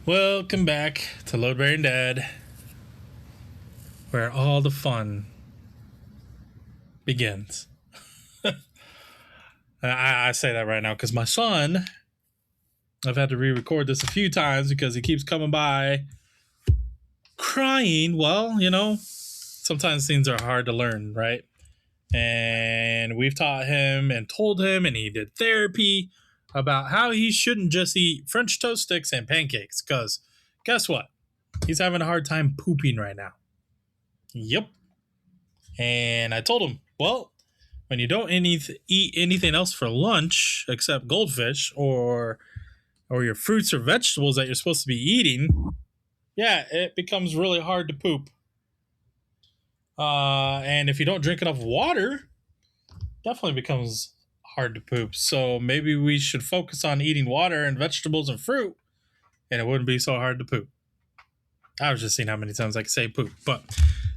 Welcome back to Loadbearing Dad, where all the fun begins. I say that right now because my son, I've had to re-record this a few times because he keeps coming by crying. Well, sometimes things are hard to learn, right? And we've taught him and told him, and he did therapy about how he shouldn't just eat French toast sticks and pancakes because guess what? He's having a hard time pooping right now. Yep. And I told him, well, when you don't eat anything else for lunch except goldfish or your fruits or vegetables that you're supposed to be eating, yeah, it becomes really hard to poop. And if you don't drink enough water, definitely becomes hard to poop. So maybe we should focus on eating water and vegetables and fruit, and it wouldn't be so hard to poop. I was just seeing how many times I could say poop. But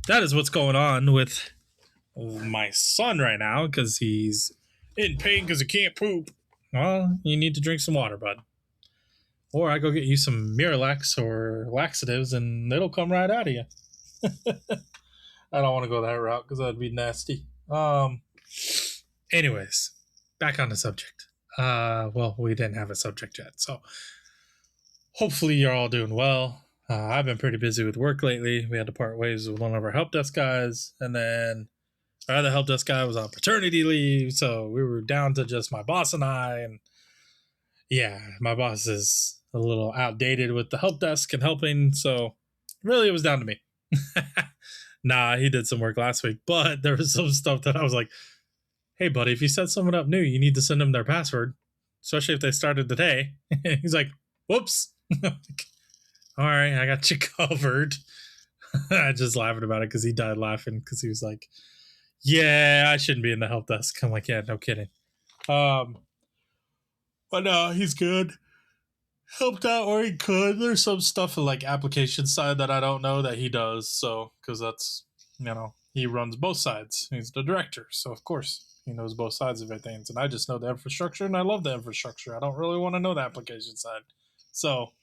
that is what's going on with my son right now because he's in pain because he can't poop. Well, you need to drink some water, bud. Or I go get you some Miralax or laxatives and it'll come right out of you. I don't want to go that route because that'd be nasty. Anyways, back on the subject. Well, we didn't have a subject yet, so hopefully you're all doing well. I've been pretty busy with work lately. We had to part ways with one of our help desk guys, and then our other help desk guy was on paternity leave, so we were down to just my boss and I. And yeah, my boss is a little outdated with the help desk and helping, so really it was down to me. Nah, he did some work last week, but there was some stuff that I was like, hey, buddy, if you set someone up new, you need to send them their password, especially if they started today. He's like, whoops. All right, I got you covered. I just laughing about it because he died laughing because he was like, yeah, I shouldn't be in the help desk. I'm like, yeah, no kidding. But no, he's good. Helped out where he could. There's some stuff in like application side that I don't know that he does. So, because that's, he runs both sides. He's the director. So, of course, he knows both sides of everything. And I just know the infrastructure and I love the infrastructure. I don't really want to know the application side. So,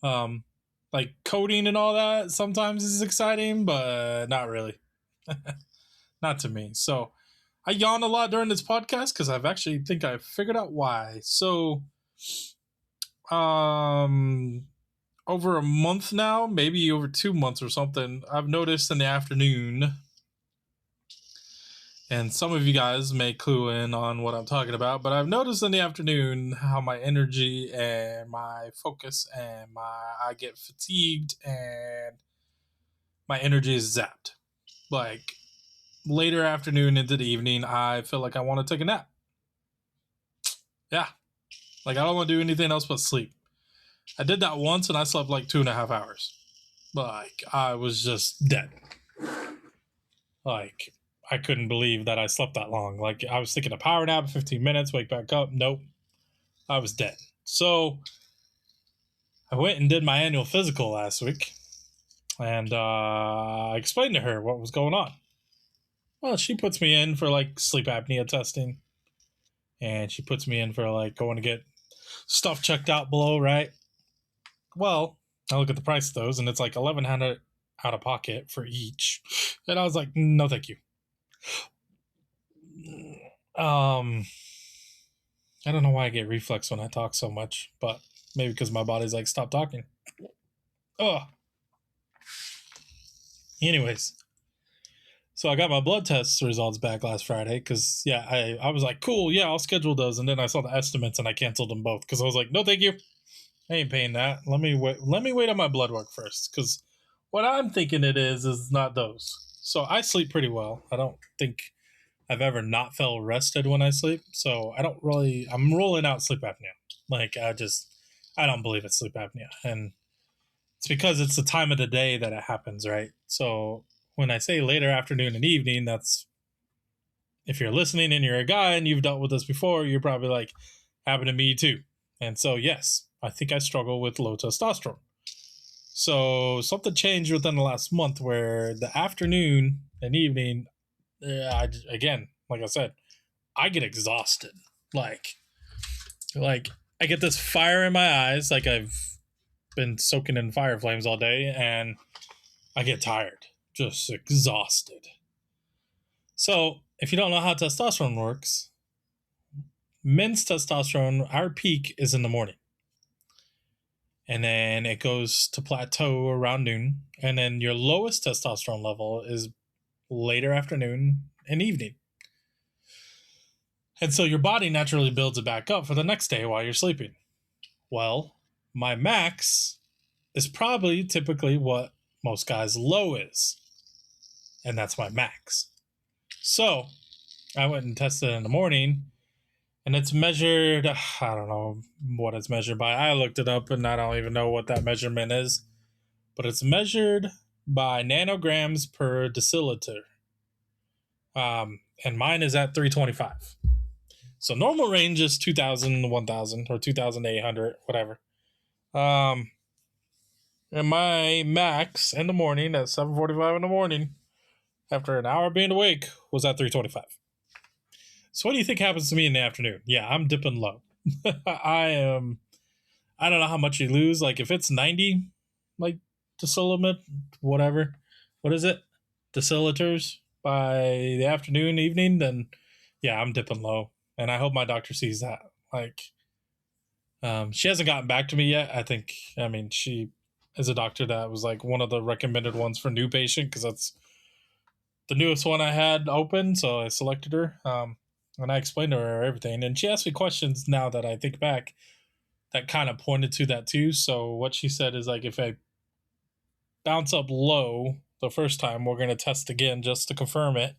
like coding and all that sometimes is exciting, but not really. Not to me. So I yawn a lot during this podcast because I've actually think I figured out why. So over a month now, maybe over 2 months or something, I've noticed in the afternoon, and some of you guys may clue in on what I'm talking about, but I've noticed in the afternoon how my energy and my focus and I get fatigued and my energy is zapped. Like later afternoon into the evening, I feel like I want to take a nap. Yeah. Like I don't want to do anything else but sleep. I did that once and I slept like 2.5 hours. Like I was just dead. Like I couldn't believe that I slept that long. Like I was thinking a power nap, 15 minutes, wake back up. Nope. I was dead. So I went and did my annual physical last week. And I explained to her what was going on. Well, she puts me in for like sleep apnea testing. And she puts me in for like going to get stuff checked out below, right? Well, I look at the price of those and it's like $1,100 out of pocket for each. And I was like, no, thank you. I don't know why I get reflex when I talk so much, but maybe because my body's like, stop talking. Oh. Anyways. So I got my blood test results back last Friday because, yeah, I was like, cool, yeah, I'll schedule those. And then I saw the estimates and I canceled them both because I was like, no, thank you. I ain't paying that. Let me wait on my blood work first because what I'm thinking it is not those. So I sleep pretty well. I don't think I've ever not felt rested when I sleep. So I'm rolling out sleep apnea. Like I don't believe it's sleep apnea. And it's because it's the time of the day that it happens, right? So when I say later afternoon and evening, that's if you're listening and you're a guy and you've dealt with this before, you're probably like, happened to me too. And so, yes, I think I struggle with low testosterone. So something changed within the last month where the afternoon and evening, again, like I said, I get exhausted. Like I get this fire in my eyes, like I've been soaking in fire flames all day, and I get tired, just exhausted. So, if you don't know how testosterone works, men's testosterone, our peak is in the morning. And then it goes to plateau around noon. And then your lowest testosterone level is later afternoon and evening. And so your body naturally builds it back up for the next day while you're sleeping. Well, my max is probably typically what most guys' low is. And that's my max. So I went and tested it in the morning, and it's measured, I don't know what it's measured by. I looked it up and I don't even know what that measurement is. But it's measured by nanograms per deciliter. And mine is at 325. So normal range is 2,000, 1,000, or 2,800, whatever. And my max in the morning at 7:45 in the morning, after an hour being awake, was at 325. So what do you think happens to me in the afternoon? Yeah, I'm dipping low. I don't know how much you lose. Like if it's 90, like deciliter, whatever. What is it? Deciliters by the afternoon, evening, then yeah, I'm dipping low. And I hope my doctor sees that. Like, she hasn't gotten back to me yet. She is a doctor that was like one of the recommended ones for new patient because that's the newest one I had open. So I selected her. And I explained to her everything. And she asked me questions now that I think back that kind of pointed to that too. So what she said is like, if I bounce up low the first time, we're going to test again just to confirm it.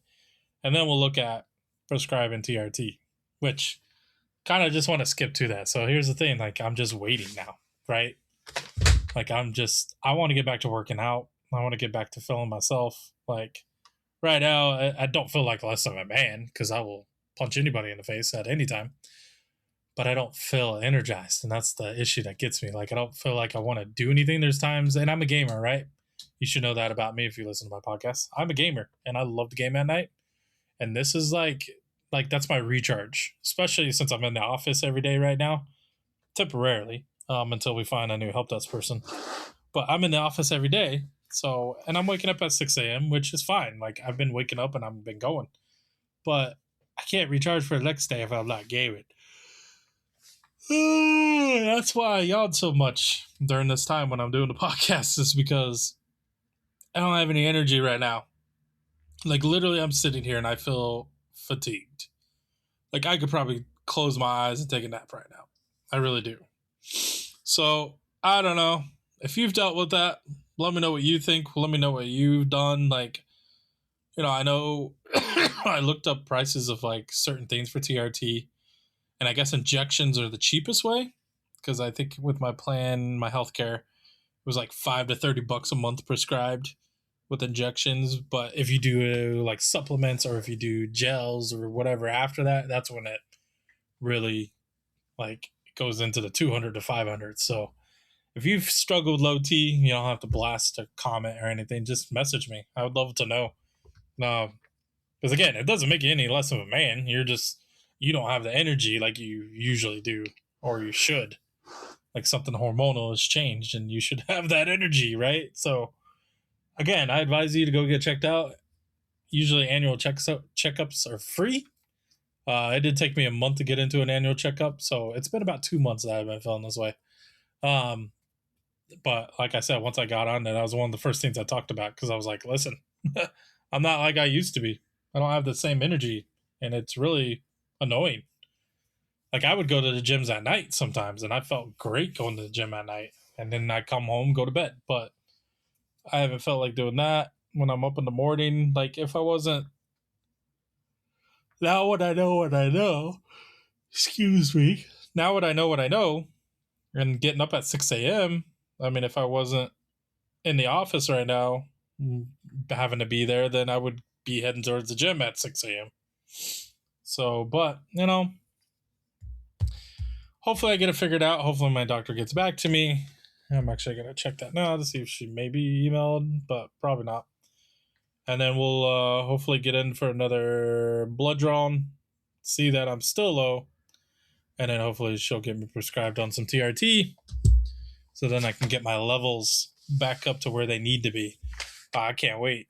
And then we'll look at prescribing TRT, which kind of just want to skip to that. So here's the thing, like I'm just waiting now, right? Like I want to get back to working out. I want to get back to feeling myself. Like right now, I don't feel like less of a man because I will punch anybody in the face at any time. But I don't feel energized, and that's the issue that gets me. Like I don't feel like I want to do anything. There's times, and I'm a gamer, right? You should know that about me if you listen to my podcast. I'm a gamer, and I love to game at night. And this is like that's my recharge, especially since I'm in the office every day right now, temporarily, until we find a new help desk person. But I'm in the office every day, so and I'm waking up at 6 a.m., which is fine. Like I've been waking up and I've been going, but I can't recharge for the next day if I'm not gaming. That's why I yawn so much during this time when I'm doing the podcast, is because I don't have any energy right now. Like literally I'm sitting here and I feel fatigued. Like I could probably close my eyes and take a nap right now. I really do. So I don't know. If you've dealt with that, let me know what you think. Let me know what you've done. Like, I know I looked up prices of like certain things for TRT. And I guess injections are the cheapest way, because I think with my plan, my healthcare, it was like $5 to $30 a month prescribed with injections. But if you do like supplements or if you do gels or whatever after that, that's when it really like goes into the 200 to 500. So if you've struggled with low T, you don't have to blast a comment or anything. Just message me. I would love to know. Because again, it doesn't make you any less of a man. You don't have the energy like you usually do, or you should. Like something hormonal has changed and you should have that energy, right? So again, I advise you to go get checked out. Usually annual checkups are free. It did take me a month to get into an annual checkup, so it's been about 2 months that I've been feeling this way. But like I said, once I got on it, that was one of the first things I talked about, because I was like, listen, I'm not like I used to be. I don't have the same energy, and it's really annoying. Like I would go to the gyms at night sometimes, and I felt great going to the gym at night, and then I come home, go to bed. But I haven't felt like doing that when I'm up in the morning. Like if I wasn't, now what I know what I know, excuse me, now what I know, and getting up at 6 a.m., I mean, if I wasn't in the office right now, having to be there, then I would be heading towards the gym at 6 a.m. So, but, hopefully I get it figured out. Hopefully my doctor gets back to me. I'm actually going to check that now to see if she maybe emailed, but probably not. And then we'll hopefully get in for another blood drawn, see that I'm still low, and then hopefully she'll get me prescribed on some TRT so then I can get my levels back up to where they need to be. I can't wait.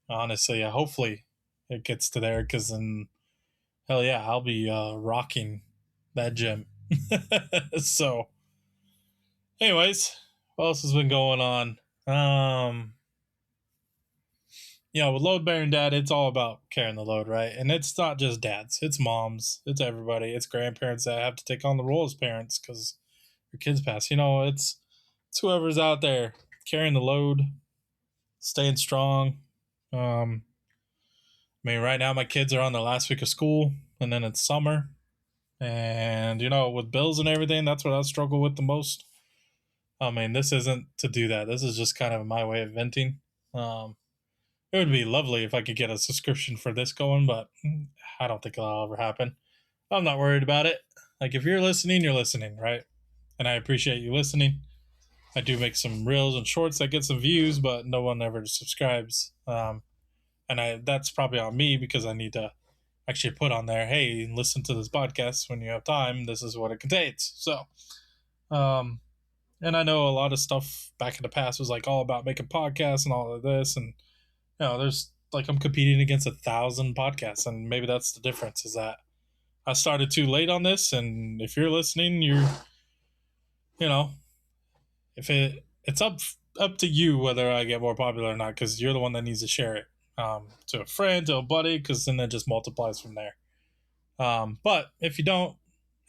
Honestly, hopefully it gets to there, because then, hell yeah, I'll be rocking that gym. So, anyways, what else has been going on? With load bearing dad, it's all about carrying the load, right? And it's not just dads, it's moms, it's everybody, it's grandparents that have to take on the role as parents because your kids pass. It's whoever's out there carrying the load, staying strong. Right now my kids are on the last week of school, and then it's summer. And, with bills and everything, that's what I struggle with the most. This isn't to do that. This is just kind of my way of venting. It would be lovely if I could get a subscription for this going, but I don't think that'll ever happen. I'm not worried about it. Like, if you're listening, right? And I appreciate you listening. I do make some reels and shorts that get some views, but no one ever subscribes. That's probably on me, because I need to actually put on there, hey, listen to this podcast when you have time. This is what it contains. So, and I know a lot of stuff back in the past was like all about making podcasts and all of this, and there's like, I'm competing against 1,000 podcasts, and maybe that's the difference, is that I started too late on this. And if you're listening, if it's up to you whether I get more popular or not, because you're the one that needs to share it to a friend, to a buddy, because then it just multiplies from there. But if you don't,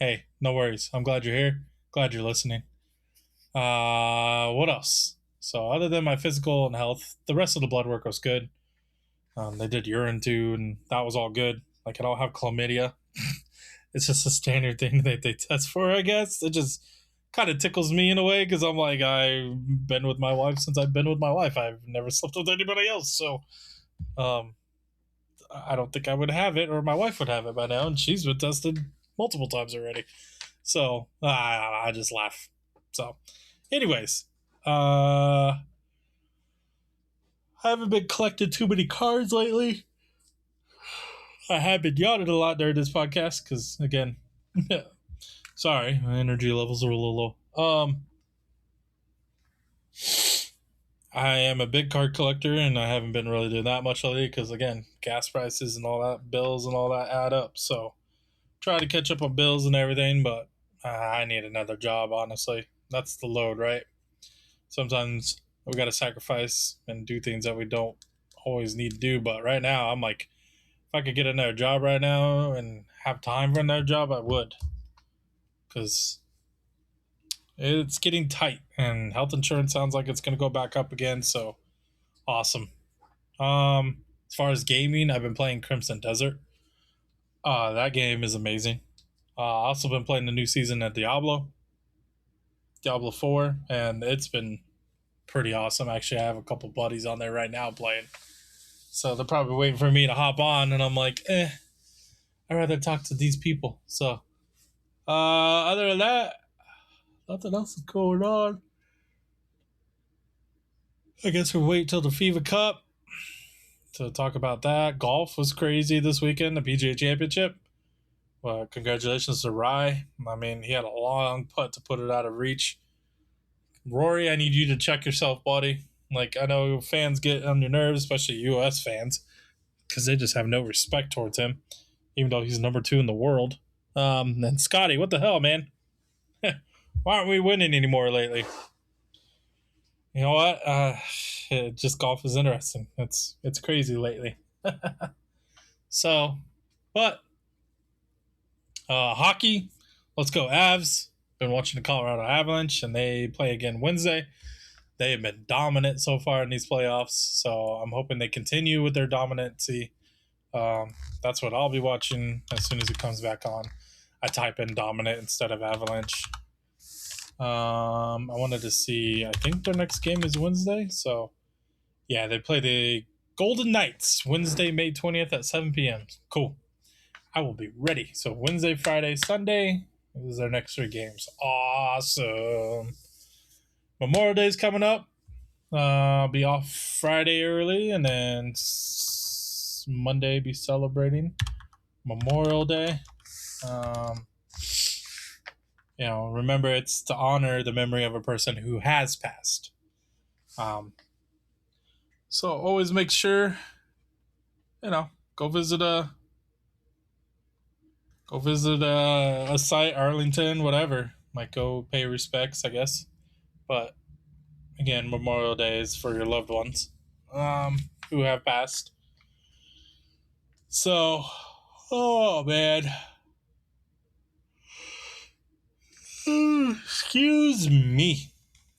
hey, no worries. I'm glad you're here. Glad you're listening. What else? So other than my physical and health, the rest of the blood work was good. They did urine too, and that was all good. Like, I don't have chlamydia. It's just a standard thing that they test for, I guess. It just kind of tickles me in a way, because I'm like, I've been with my wife since I've been with my wife. I've never slept with anybody else. So I don't think I would have it, or my wife would have it by now, and she's been tested multiple times already. So I just laugh. So, anyways, I haven't been collecting too many cards lately. I have been yawning a lot during this podcast because, again, sorry, my energy levels are a little low. I am a big card collector, and I haven't been really doing that much lately because, again, gas prices and all that, bills and all that add up. So, try to catch up on bills and everything, but I need another job, honestly. That's the load, right? Sometimes we got to sacrifice and do things that we don't always need to do. But right now, I'm like, if I could get another job right now and have time for another job, I would. Because it's getting tight, and health insurance sounds like it's going to go back up again. So, awesome. As far as gaming, I've been playing Crimson Desert. That game is amazing. Also been playing the new season of Diablo 4, and it's been pretty awesome. Actually, I have a couple buddies on there right now playing. So they're probably waiting for me to hop on, and I'm like, I'd rather talk to these people. So, other than that, nothing else is going on. I guess we'll wait till the FIFA Cup to talk about that. Golf was crazy this weekend, the PGA Championship. Well, congratulations to Rye. He had a long putt to put it out of reach. Rory, I need you to check yourself, buddy. Like, I know fans get on your nerves, especially U.S. fans, because they just have no respect towards him, even though he's number 2 in the world. And Scotty, what the hell, man? Why aren't we winning anymore lately? You know what? Just golf is interesting. It's crazy lately. So, but hockey, let's go Avs. Been watching the Colorado Avalanche, and they play again Wednesday. They have been dominant so far in these playoffs, so I'm hoping they continue with their dominancy. That's what I'll be watching as soon as it comes back on. I type in dominant instead of Avalanche. I wanted to see, I think their next game is Wednesday, so yeah, they play the Golden Knights Wednesday, May 20th at 7 p.m. Cool. I will be ready. So Wednesday, Friday, Sunday is their next 3 games. Awesome. Memorial Day is coming up. I'll be off Friday early, and then Monday be celebrating Memorial Day. remember it's to honor the memory of a person who has passed. Um, so always make sure, you know, go visit a a site, Arlington, whatever. Like go pay respects, I guess. But again, Memorial Day is for your loved ones who have passed. So, oh man, excuse me.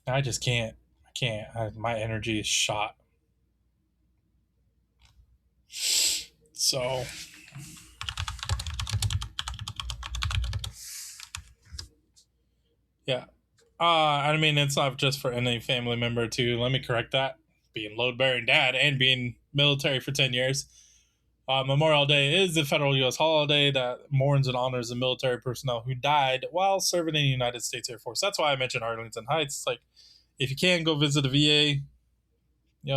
I just can't. I can't. My energy is shot. So, yeah. I mean, it's not just for any family member, too. Let me correct that. Being load bearing dad and being military for 10 years. Memorial Day is the federal U.S. holiday that mourns and honors the military personnel who died while serving in the United States Air Force. That's why I mentioned Arlington Heights. Like, if you can, go visit a VA,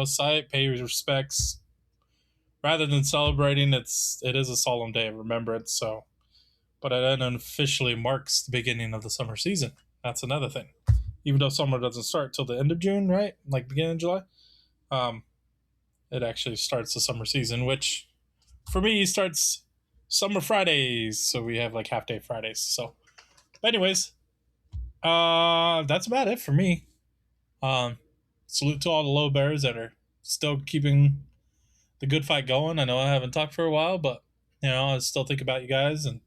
site, pay your respects. Rather than celebrating, it is a solemn day of remembrance. So, but it then officially marks the beginning of the summer season. That's another thing. Even though summer doesn't start till the end of June, right? Like beginning of July, um, it actually starts the summer season, which for me starts summer Fridays. So we have like half day Fridays. So, anyways, that's about it for me. Salute to all the Loadbearers that are still keeping the good fight going. I know I haven't talked for a while, but I still think about you guys, and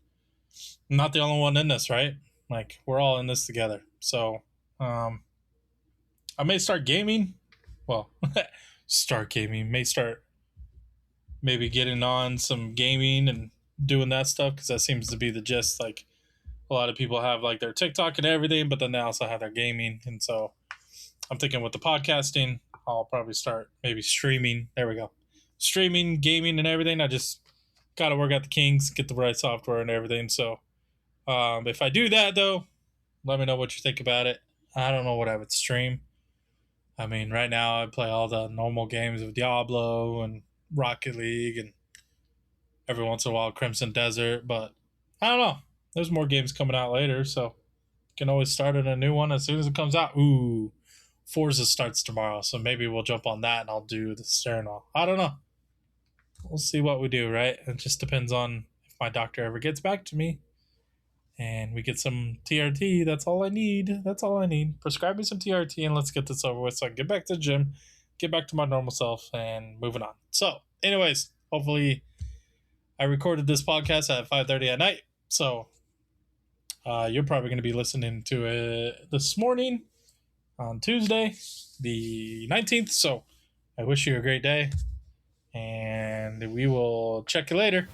I'm not the only one in this, right? Like we're all in this together. So, I may start gaming. Well, start gaming. May start maybe getting on some gaming and doing that stuff because that seems to be the gist. Like a lot of people have like their TikTok and everything, but then they also have their gaming, and so I'm thinking with the podcasting, I'll probably start maybe streaming. There we go. Streaming, gaming, and everything. I just got to work out the kinks, get the right software and everything. So if I do that, though, let me know what you think about it. I don't know what I would stream. I mean, right now I play all the normal games of Diablo and Rocket League and every once in a while Crimson Desert, but I don't know. There's more games coming out later, so you can always start a new one as soon as it comes out. Ooh, Forza starts tomorrow, so maybe we'll jump on that and I'll do the steering wheel. I don't know. We'll see what we do, right? It just depends on if my doctor ever gets back to me and we get some TRT. That's all I need. That's all I need. Prescribe me some TRT and let's get this over with so I can get back to the gym, get back to my normal self, and moving on. So, anyways, hopefully I recorded this podcast at 5:30 at night. So, you're probably going to be listening to it this morning on Tuesday, the 19th. So, I wish you a great day, and we will check you later.